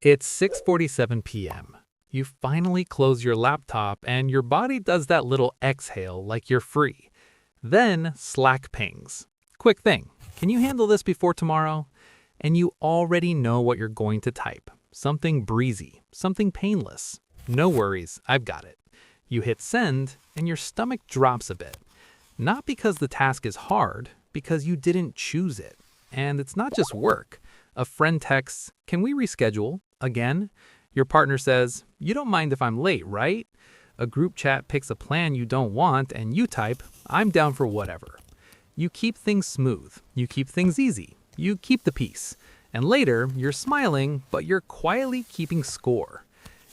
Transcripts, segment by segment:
It's 6:47 p.m. You finally close your laptop and your body does that little exhale like you're free. Then Slack pings. Quick thing, can you handle this before tomorrow? And you already know what you're going to type. Something breezy, something painless. No worries, I've got it. You hit send and your stomach drops a bit. Not because the task is hard, because you didn't choose it. And it's not just work. A friend texts, "Can we reschedule?" Again. Your partner says, "You don't mind if I'm late, right?" A group chat picks a plan you don't want and you type, "I'm down for whatever." You keep things smooth. You keep things easy. You keep the peace. And later, you're smiling, but you're quietly keeping score.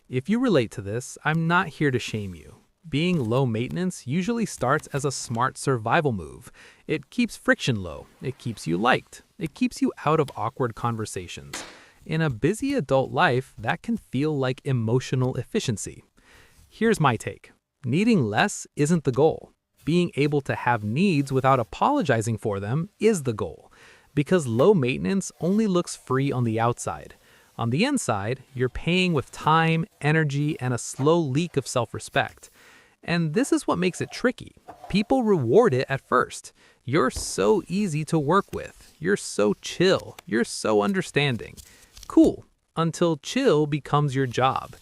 If you relate to this, I'm not here to shame you. Being low maintenance usually starts as a smart survival move. It keeps friction low. It keeps you liked. It keeps you out of awkward conversations. In a busy adult life, that can feel like emotional efficiency. Here's my take. Needing less isn't the goal. Being able to have needs without apologizing for them is the goal. Because low maintenance only looks free on the outside. On the inside, you're paying with time, energy, and a slow leak of self-respect. And this is what makes it tricky. People reward it at first. You're so easy to work with. You're so chill. You're so understanding. Cool, until chill becomes your job.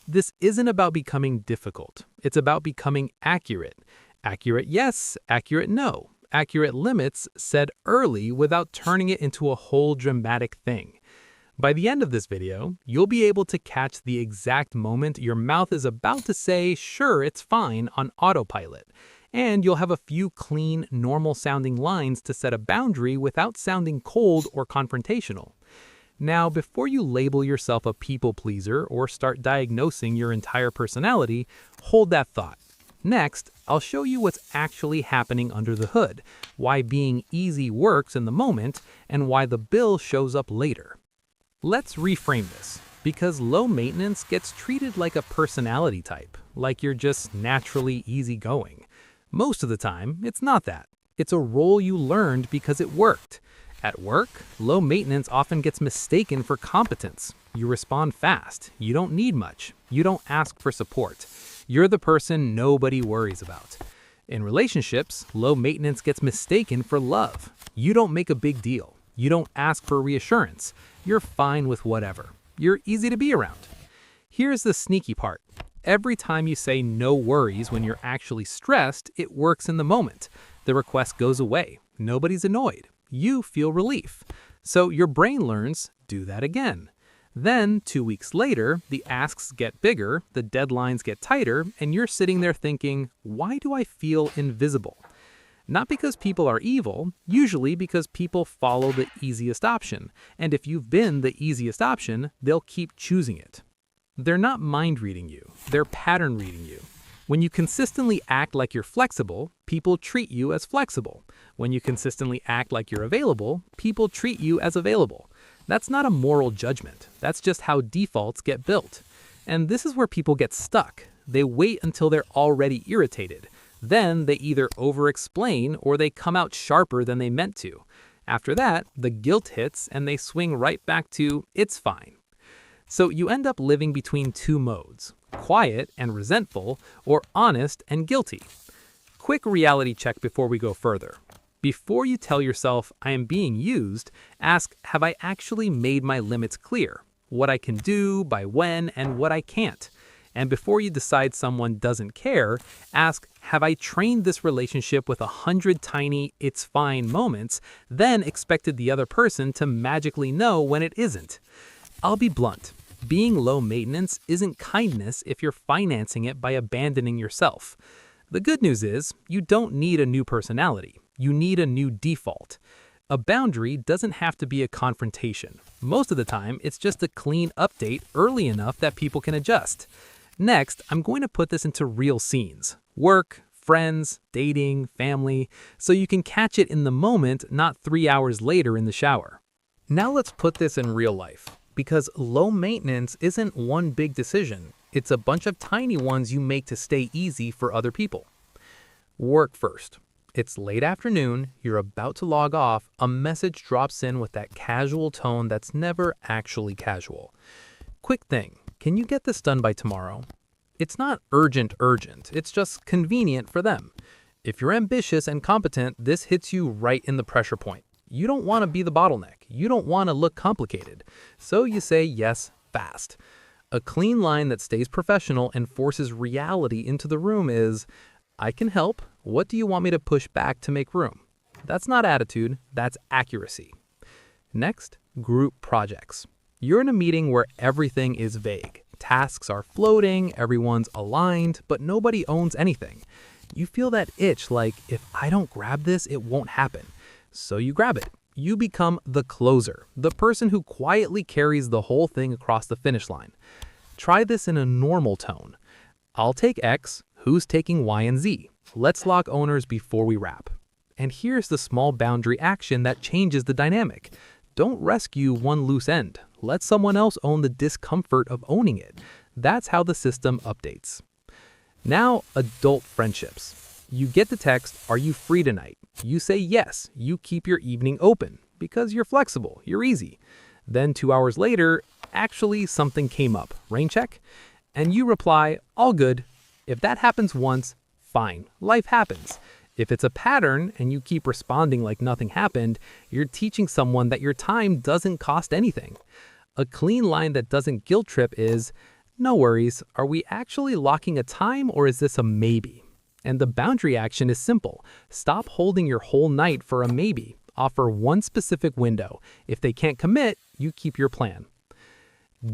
This isn't about becoming difficult. It's about becoming accurate. Accurate yes, accurate no. Accurate limits set early without turning it into a whole dramatic thing. By the end of this video, you'll be able to catch the exact moment your mouth is about to say, "Sure, it's fine," on autopilot. And you'll have a few clean, normal-sounding lines to set a boundary without sounding cold or confrontational. Now, before you label yourself a people pleaser or start diagnosing your entire personality, hold that thought. Next, I'll show you what's actually happening under the hood, why being easy works in the moment, and why the bill shows up later. Let's reframe this, because low maintenance gets treated like a personality type, like you're just naturally easygoing. Most of the time, it's not that. It's a role you learned because it worked. At work, low maintenance often gets mistaken for competence. You respond fast. You don't need much. You don't ask for support. You're the person nobody worries about. In relationships, low maintenance gets mistaken for love. You don't make a big deal. You don't ask for reassurance. You're fine with whatever. You're easy to be around. Here's the sneaky part. Every time you say no worries when you're actually stressed, it works in the moment. The request goes away. Nobody's annoyed. You feel relief. So your brain learns, do that again. Then, 2 weeks later, the asks get bigger, the deadlines get tighter, and you're sitting there thinking, why do I feel invisible? Not because people are evil, usually because people follow the easiest option. And if you've been the easiest option, they'll keep choosing it. They're not mind reading you, they're pattern reading you. When you consistently act like you're flexible, people treat you as flexible. When you consistently act like you're available, people treat you as available. That's not a moral judgment. That's just how defaults get built. And this is where people get stuck. They wait until they're already irritated. Then they either over-explain or they come out sharper than they meant to. After that, the guilt hits and they swing right back to, "It's fine." So you end up living between two modes, quiet and resentful, or honest and guilty. Quick reality check before we go further. Before you tell yourself, "I am being used," ask, have I actually made my limits clear? What I can do, by when, and what I can't. And before you decide someone doesn't care, ask, have I trained this relationship with 100 tiny "it's fine" moments, then expected the other person to magically know when it isn't? I'll be blunt. Being low maintenance isn't kindness if you're financing it by abandoning yourself. The good news is, you don't need a new personality. You need a new default. A boundary doesn't have to be a confrontation. Most of the time, it's just a clean update early enough that people can adjust. Next, I'm going to put this into real scenes. Work, friends, dating, family, so you can catch it in the moment, not 3 hours later in the shower. Now let's put this in real life, because low maintenance isn't one big decision. It's a bunch of tiny ones you make to stay easy for other people. Work first. It's late afternoon, you're about to log off, a message drops in with that casual tone that's never actually casual. Quick thing, can you get this done by tomorrow? It's not urgent, it's just convenient for them. If you're ambitious and competent, this hits you right in the pressure point. You don't want to be the bottleneck. You don't want to look complicated. So you say yes fast. A clean line that stays professional and forces reality into the room is, I can help. What do you want me to push back to make room? That's not attitude, that's accuracy. Next, group projects. You're in a meeting where everything is vague. Tasks are floating, everyone's aligned, but nobody owns anything. You feel that itch like, if I don't grab this, it won't happen. So you grab it. You become the closer, the person who quietly carries the whole thing across the finish line. Try this in a normal tone. I'll take X, who's taking Y and Z? Let's lock owners before we wrap. And here's the small boundary action that changes the dynamic. Don't rescue one loose end. Let someone else own the discomfort of owning it. That's how the system updates. Now, adult friendships. You get the text, are you free tonight? You say yes, you keep your evening open because you're flexible, you're easy. Then 2 hours later, actually something came up, rain check? And you reply, all good. If that happens once, fine, life happens. If it's a pattern and you keep responding like nothing happened, you're teaching someone that your time doesn't cost anything. A clean line that doesn't guilt trip is, no worries, are we actually locking a time or is this a maybe? And the boundary action is simple. Stop holding your whole night for a maybe. Offer one specific window. If they can't commit, you keep your plan.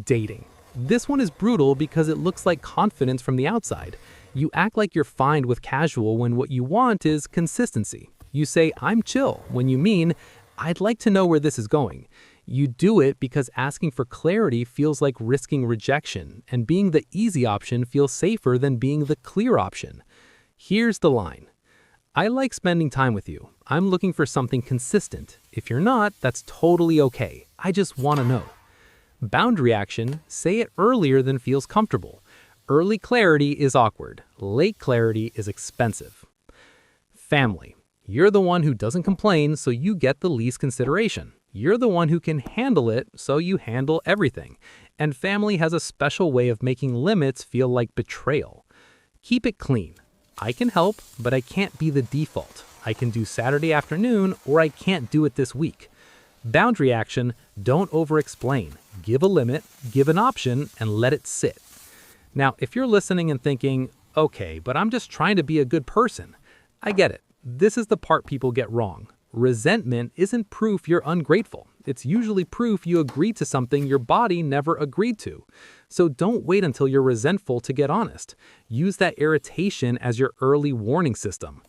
Dating. This one is brutal because it looks like confidence from the outside. You act like you're fine with casual when what you want is consistency. You say, I'm chill, when you mean, I'd like to know where this is going. You do it because asking for clarity feels like risking rejection, and being the easy option feels safer than being the clear option. Here's the line. I like spending time with you. I'm looking for something consistent. If you're not, that's totally okay. I just want to know. Boundary action, say it earlier than feels comfortable. Early clarity is awkward. Late clarity is expensive. Family. You're the one who doesn't complain, so you get the least consideration. You're the one who can handle it, so you handle everything. And family has a special way of making limits feel like betrayal. Keep it clean. I can help, but I can't be the default. I can do Saturday afternoon, or I can't do it this week. Boundary action, don't over-explain. Give a limit, give an option, and let it sit. Now, if you're listening and thinking, okay, but I'm just trying to be a good person, I get it. This is the part people get wrong. Resentment isn't proof you're ungrateful. It's usually proof you agreed to something your body never agreed to. So don't wait until you're resentful to get honest. Use that irritation as your early warning system.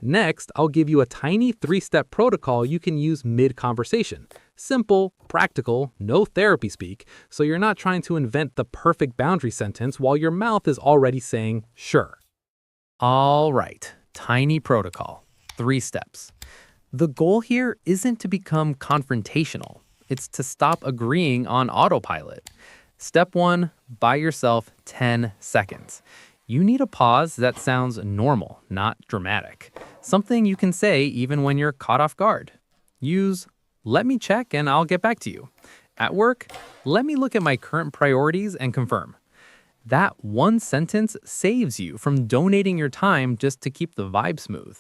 Next, I'll give you a tiny 3-step protocol you can use mid-conversation. Simple, practical, no therapy speak, so you're not trying to invent the perfect boundary sentence while your mouth is already saying, sure. All right, tiny protocol, 3 steps. The goal here isn't to become confrontational. It's to stop agreeing on autopilot. Step 1, buy yourself 10 seconds. You need a pause that sounds normal, not dramatic. Something you can say even when you're caught off guard. Use, let me check and I'll get back to you. At work, let me look at my current priorities and confirm. That one sentence saves you from donating your time just to keep the vibe smooth.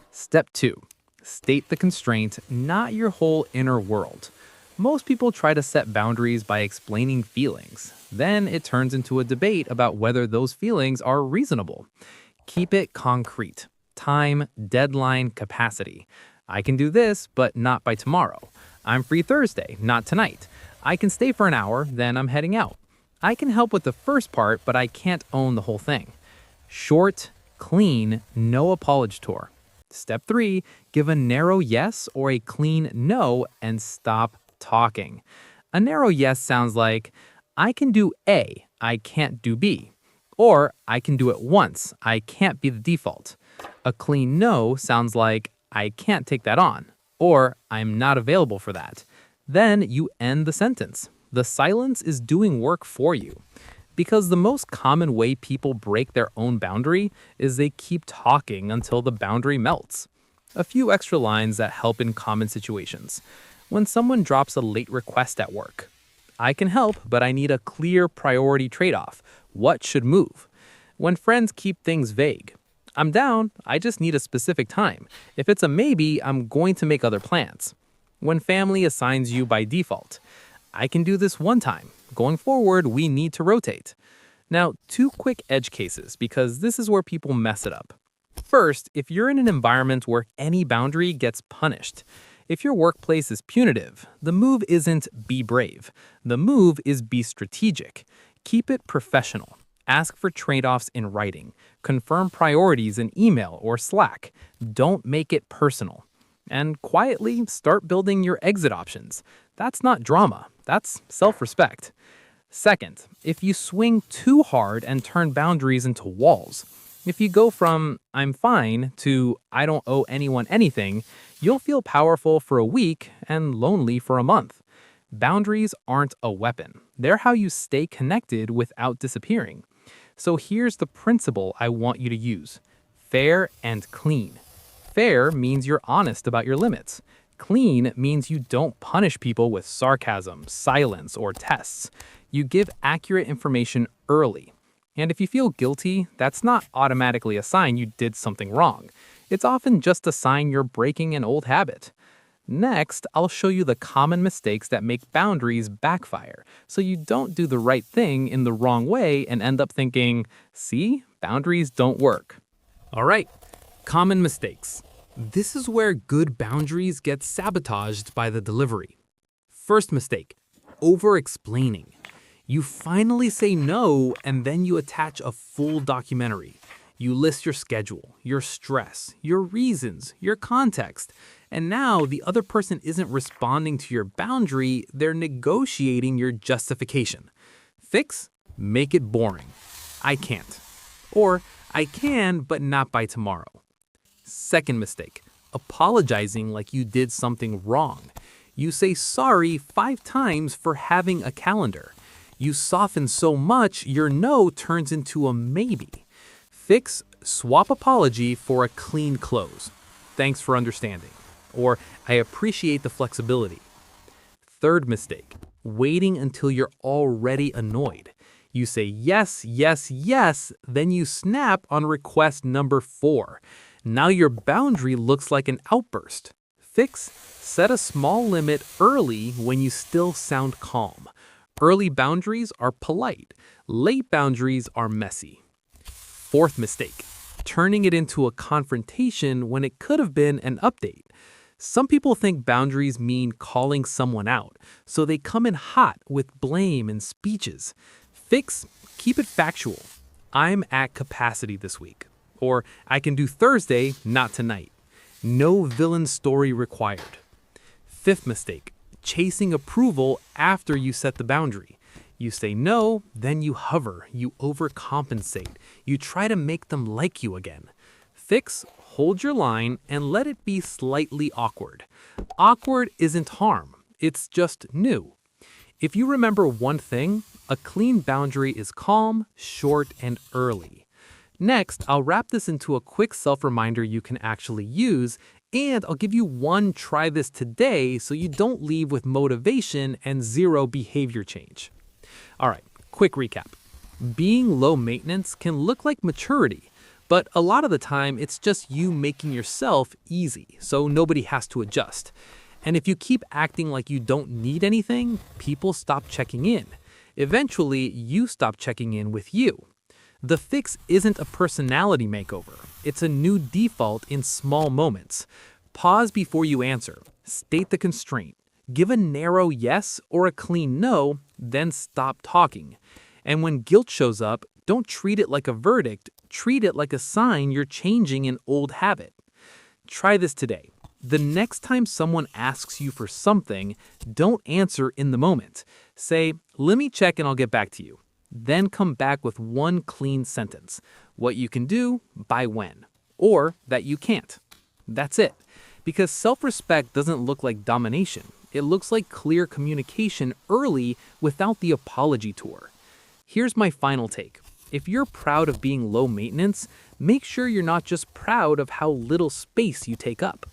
Step 2, state the constraint, not your whole inner world. Most people try to set boundaries by explaining feelings. Then it turns into a debate about whether those feelings are reasonable. Keep it concrete. Time, deadline, capacity. I can do this, but not by tomorrow. I'm free Thursday, not tonight. I can stay for an hour, then I'm heading out. I can help with the first part, but I can't own the whole thing. Short, clean, no apology tour. Step 3, give a narrow yes or a clean no and stop talking. A narrow yes sounds like, I can do A, I can't do B. Or, I can do it once, I can't be the default. A clean no sounds like, I can't take that on. Or, I'm not available for that. Then you end the sentence. The silence is doing work for you. Because the most common way people break their own boundary is they keep talking until the boundary melts. A few extra lines that help in common situations. When someone drops a late request at work, I can help, but I need a clear priority trade-off. What should move? When friends keep things vague. I'm down, I just need a specific time. If it's a maybe, I'm going to make other plans. When family assigns you by default. I can do this one time. Going forward, we need to rotate. Now, two quick edge cases, because this is where people mess it up. First, if you're in an environment where any boundary gets punished. If your workplace is punitive, the move isn't be brave. The move is be strategic. Keep it professional. Ask for trade-offs in writing. Confirm priorities in email or Slack. Don't make it personal. And quietly start building your exit options. That's not drama. That's self-respect. Second, if you swing too hard and turn boundaries into walls. If you go from I'm fine to I don't owe anyone anything, you'll feel powerful for a week and lonely for a month. Boundaries aren't a weapon. They're how you stay connected without disappearing. So here's the principle I want you to use. Fair and clean. Fair means you're honest about your limits. Clean means you don't punish people with sarcasm, silence, or tests. You give accurate information early. And if you feel guilty, that's not automatically a sign you did something wrong. It's often just a sign you're breaking an old habit. Next, I'll show you the common mistakes that make boundaries backfire, so you don't do the right thing in the wrong way and end up thinking, see, boundaries don't work. All right, common mistakes. This is where good boundaries get sabotaged by the delivery. First mistake, over-explaining. You finally say no, and then you attach a full documentary. You list your schedule, your stress, your reasons, your context. And now the other person isn't responding to your boundary, they're negotiating your justification. Fix? Make it boring. I can't. Or, I can, but not by tomorrow. Second mistake, apologizing like you did something wrong. You say sorry 5 times for having a calendar. You soften so much, your no turns into a maybe. Fix, swap apology for a clean close. Thanks for understanding. Or, I appreciate the flexibility. Third mistake, waiting until you're already annoyed. You say yes, yes, yes, then you snap on request number 4. Now your boundary looks like an outburst. Fix, set a small limit early when you still sound calm. Early boundaries are polite. Late boundaries are messy. Fourth mistake, turning it into a confrontation when it could have been an update. Some people think boundaries mean calling someone out, so they come in hot with blame and speeches. Fix, keep it factual. I'm at capacity this week. Or I can do Thursday, not tonight. No villain story required. Fifth mistake, chasing approval after you set the boundary. You say no, then you hover, you overcompensate. You try to make them like you again. Fix, hold your line and let it be slightly awkward. Awkward isn't harm, it's just new. If you remember one thing, a clean boundary is calm, short, and early. Next, I'll wrap this into a quick self-reminder you can actually use, and I'll give you one try this today so you don't leave with motivation and zero behavior change. All right, quick recap. Being low maintenance can look like maturity, but a lot of the time it's just you making yourself easy, so nobody has to adjust. And if you keep acting like you don't need anything, people stop checking in. Eventually, you stop checking in with you. The fix isn't a personality makeover. It's a new default in small moments. Pause before you answer. State the constraint. Give a narrow yes or a clean no, then stop talking. And when guilt shows up, don't treat it like a verdict. Treat it like a sign you're changing an old habit. Try this today. The next time someone asks you for something, don't answer in the moment. Say, let me check and I'll get back to you. Then come back with one clean sentence. What you can do, by when. Or that you can't. That's it. Because self-respect doesn't look like domination. It looks like clear communication early without the apology tour. Here's my final take. If you're proud of being low maintenance, make sure you're not just proud of how little space you take up.